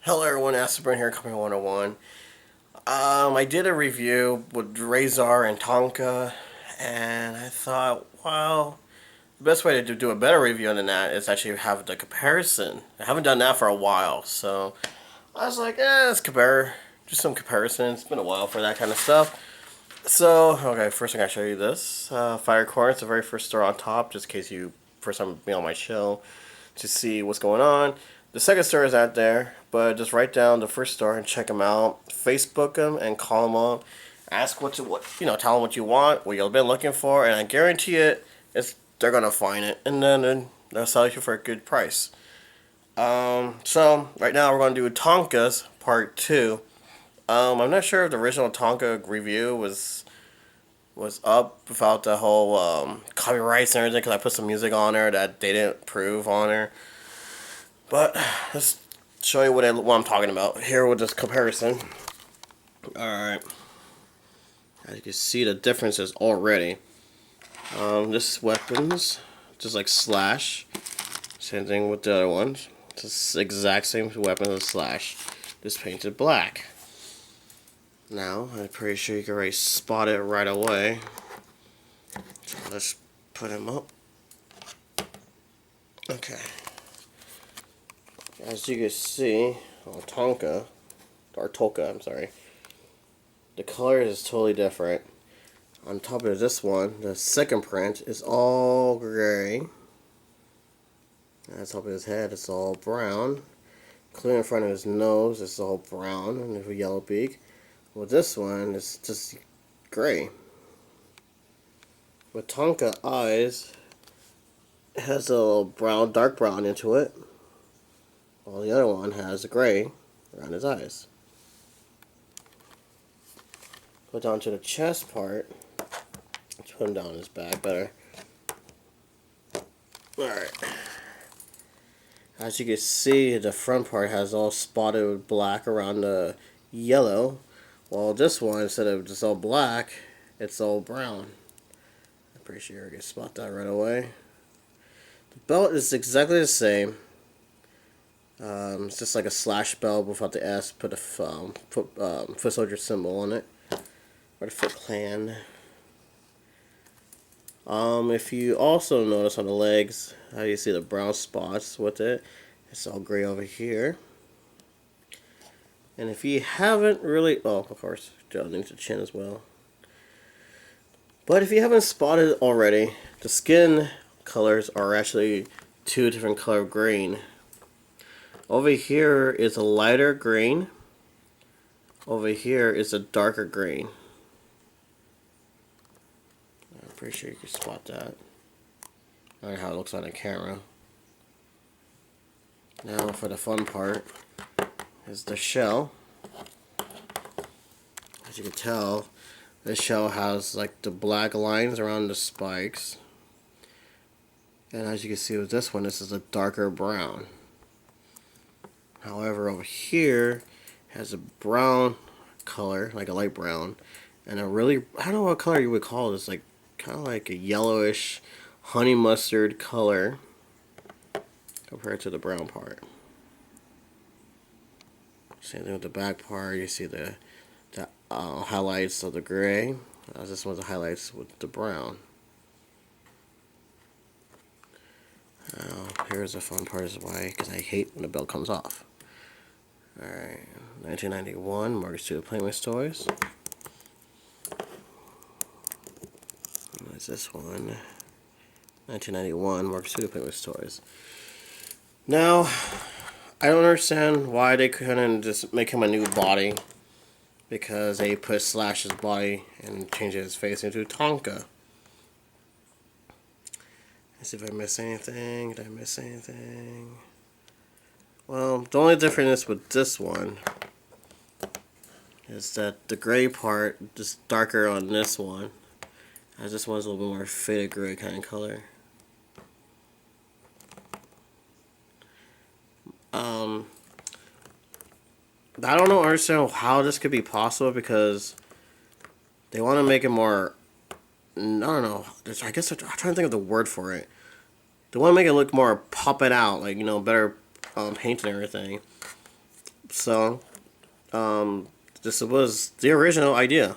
Hello everyone, Splinter here, Company 101. I did a review with Rahzar and Tonka, and I thought, well, the best way to do a better review than that is actually have the comparison. I haven't done that for a while, so I was like, let's compare, do some comparisons. It's been a while for that kind of stuff. So, okay, first thing I show you this. Fire Core, it's the very first store on top, just in case you first time be on my show to see what's going on. The second store is out there, but just write down the first store and check them out. Facebook them and call them up. Ask tell them what you want, what you've been looking for, and I guarantee they're gonna find it, and then they'll sell you for a good price. So right now we're gonna do Tonka's part 2. I'm not sure if the original Tonka review was up without the whole copyrights and everything, because I put some music on there that they didn't approve on there. But let's show you what I'm talking about here with this comparison. Alright. As you can see, the differences already. This weapons, just like Slash. Same thing with the other ones. It's the exact same weapon as Slash. Just painted black. Now, I'm pretty sure you can already spot it right away. So let's put him up. Okay. As you can see, on Tonka, or Tokka, I'm sorry, the color is totally different. On top of this one, the second print is all gray. On top of his head, it's all brown. Clear in front of his nose, it's all brown, and with a yellow beak. With this one, it's just gray. With Tonka eyes, it has a little brown, dark brown into it, while the other one has a gray around his eyes. Go down to the chest part. Let's put him down on his back better. Alright. As you can see, the front part has all spotted with black around the yellow, while this one, instead of just all black, it's all brown. I'm pretty sure you can spot that right away. The belt is exactly the same. It's just like a Slash belt without the S. Put a foot soldier symbol on it, or the Foot Clan. If you also notice on the legs, how you see the brown spots with it, it's all gray over here. And if you haven't really, of course, underneath the chin as well. But if you haven't spotted it already, the skin colors are actually two different color of green. Over here is a lighter green. Over here is a darker green. I'm pretty sure you can spot that. I don't know how it looks on the camera. Now for the fun part is the shell. As you can tell, this shell has like the black lines around the spikes. And as you can see with this one, this is a darker brown. However, over here has a brown color, like a light brown, and a really, I don't know what color you would call this, like kind of like a yellowish honey mustard color compared to the brown part. Same thing with the back part. You see the highlights of the gray. This one's the highlights with the brown. Now, here's the fun part is why, because I hate when the belt comes off. Alright, 1991, Market Studio Playmate Toys. That's this one. 1991, Market Studio Playmate Toys. Now, I don't understand why they couldn't just make him a new body, because they put Slash's body and changed his face into Tonka. Let's see if I missed anything. Did I miss anything? Well, the only difference with this one is that the gray part is darker on this one, as this one's a little bit more faded gray kind of color. I don't understand how this could be possible, because they want to make it more, I don't know, I guess I'm trying to think of the word for it. They want to make it look more pop it out, like, better paint and everything. So, this was the original idea.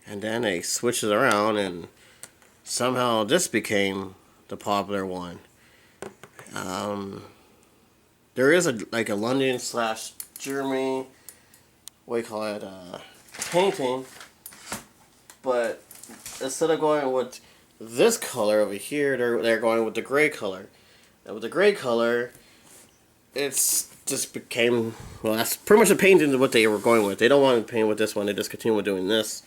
And then they switched it around, and somehow this became the popular one. There is a London slash Germany, what do you call it, painting, but instead of going with this color over here, they're going with the gray color. And with the gray color, it's just became, well, that's pretty much the painting what they were going with. They don't want to paint with this one. They just continue with doing this,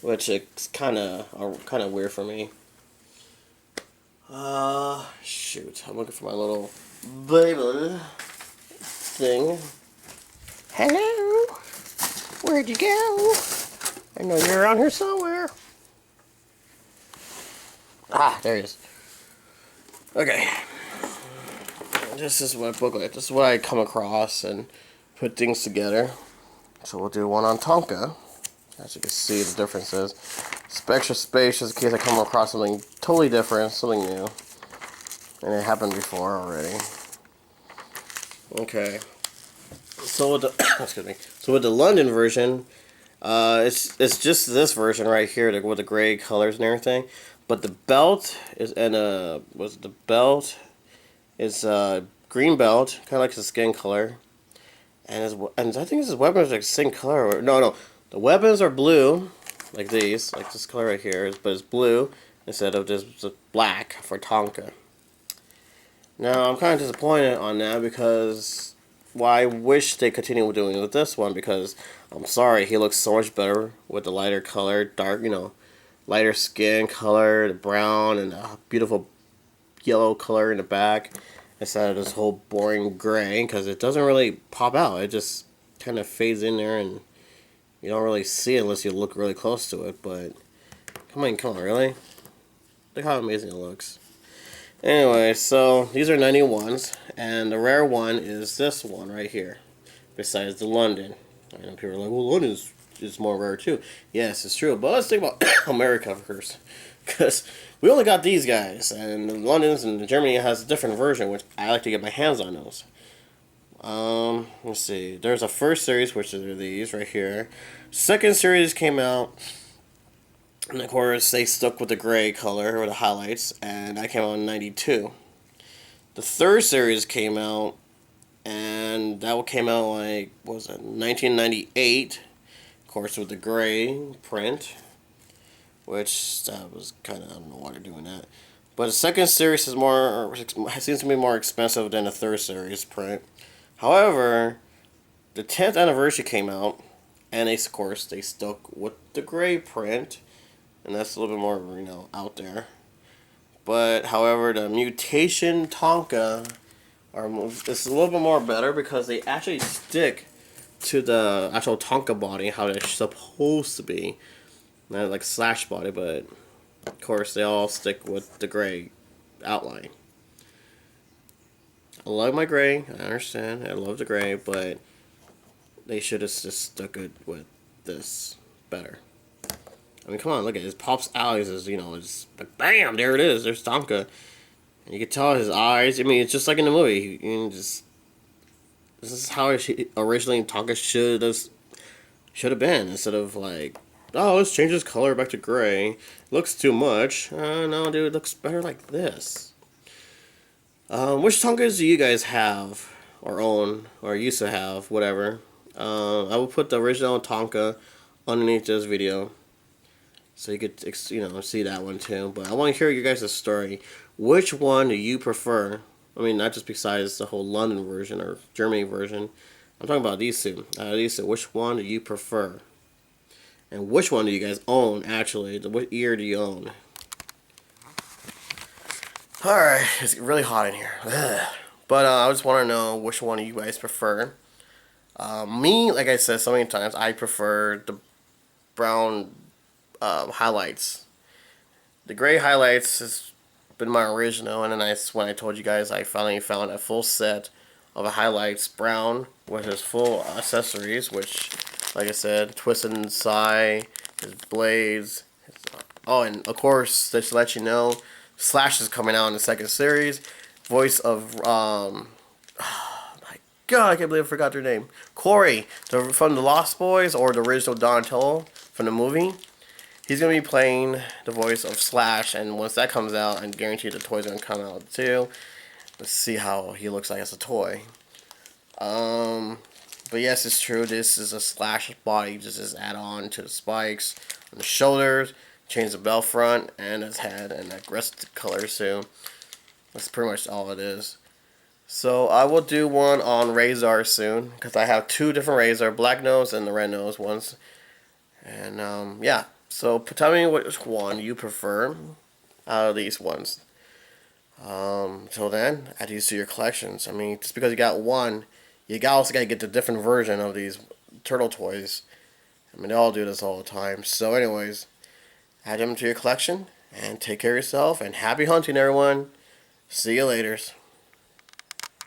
which is kind of weird for me. Shoot, I'm looking for my little Bible thing. Hello, where'd you go? I know you're around here somewhere. Ah, there he is. Okay. This is my booklet. This is what I come across and put things together. So we'll do one on Tokka. As you can see, the differences. Extra space just in case I come across something totally different, something new. And it happened before already. Okay. So with the excuse me. So with the London version, it's just this version right here with the gray colors and everything. But the belt is green belt, kind of like the skin color, and I think his weapons are the same color. No, the weapons are blue, like these, like this color right here, but it's blue instead of just black for Tokka. Now I'm kind of disappointed on that because, well, I wish they continued doing it with this one because I'm sorry, he looks so much better with the lighter color, lighter skin color, the brown and the beautiful yellow color in the back instead of this whole boring gray, because it doesn't really pop out. It just kind of fades in there and you don't really see it unless you look really close to it. But come on, really? Look how amazing it looks. Anyway, so these are 91s, and the rare one is this one right here, besides the London. I know people are like, well, London is more rare too. Yes, it's true, but let's think about America first, because we only got these guys, and the London's and Germany has a different version, which I like to get my hands on those. Let's see. There's a first series, which are these right here. Second series came out, and of course they stuck with the gray color or the highlights, and that came out in '92. The third series came out, and that came out like, what was it, 1998. Of course, with the gray print, which that was kind of, I don't know why they're doing that. But the second series seems to be more expensive than the third series print. However, the 10th anniversary came out, and of course they stuck with the gray print, and that's a little bit more, out there. But however, the Mutation Tokka it's a little bit more better because they actually stick to the actual Tokka body how they're supposed to be. Not like slash body, but of course they all stick with the gray outline. I love my gray, I understand, I love the gray, but they should have just stuck it with this better. I mean, come on, look at it. It pops out. It's like, bam, there it is. There's Tokka. And you can tell his eyes. I mean, it's just like in the movie. This is how originally Tokka should have been. Instead of like, oh, let's change his color back to gray. Looks too much. No, dude, it looks better like this. Which Tokkas do you guys have or own or used to have, whatever? I will put the original Tokka underneath this video, so you could, see that one too. But I want to hear your guys' story. Which one do you prefer? I mean, not just besides the whole London version or Germany version. I'm talking about these two. Which one do you prefer? And which one do you guys own, actually? What year do you own? Alright, it's really hot in here. Ugh. But I just want to know which one you guys prefer. Me, like I said so many times, I prefer the brown highlights. The gray highlights has been my original, and then when I told you guys I finally found a full set of highlights brown with his full accessories, which, like I said, twist inside, his blades. And of course, just to let you know, Slash is coming out in the second series. Voice of God, I can't believe I forgot their name. Corey, from the Lost Boys, or the original Donatello from the movie. He's going to be playing the voice of Slash, and once that comes out, I guarantee the toy's going to come out too. Let's see how he looks like as a toy. But yes, it's true. This is a Slash body. Just is add on to the spikes on the shoulders, change the belt front, and his head, and that rest color too. That's pretty much all it is. So I will do one on Rahzar soon, because I have two different Rahzar, black nose and the red nose ones. And yeah, so tell me which one you prefer out of these ones. Till then, add these to your collections. I mean, just because you got one, you also got to get the different version of these turtle toys. I mean, they all do this all the time. So anyways, add them to your collection, and take care of yourself, and happy hunting, everyone. See you later.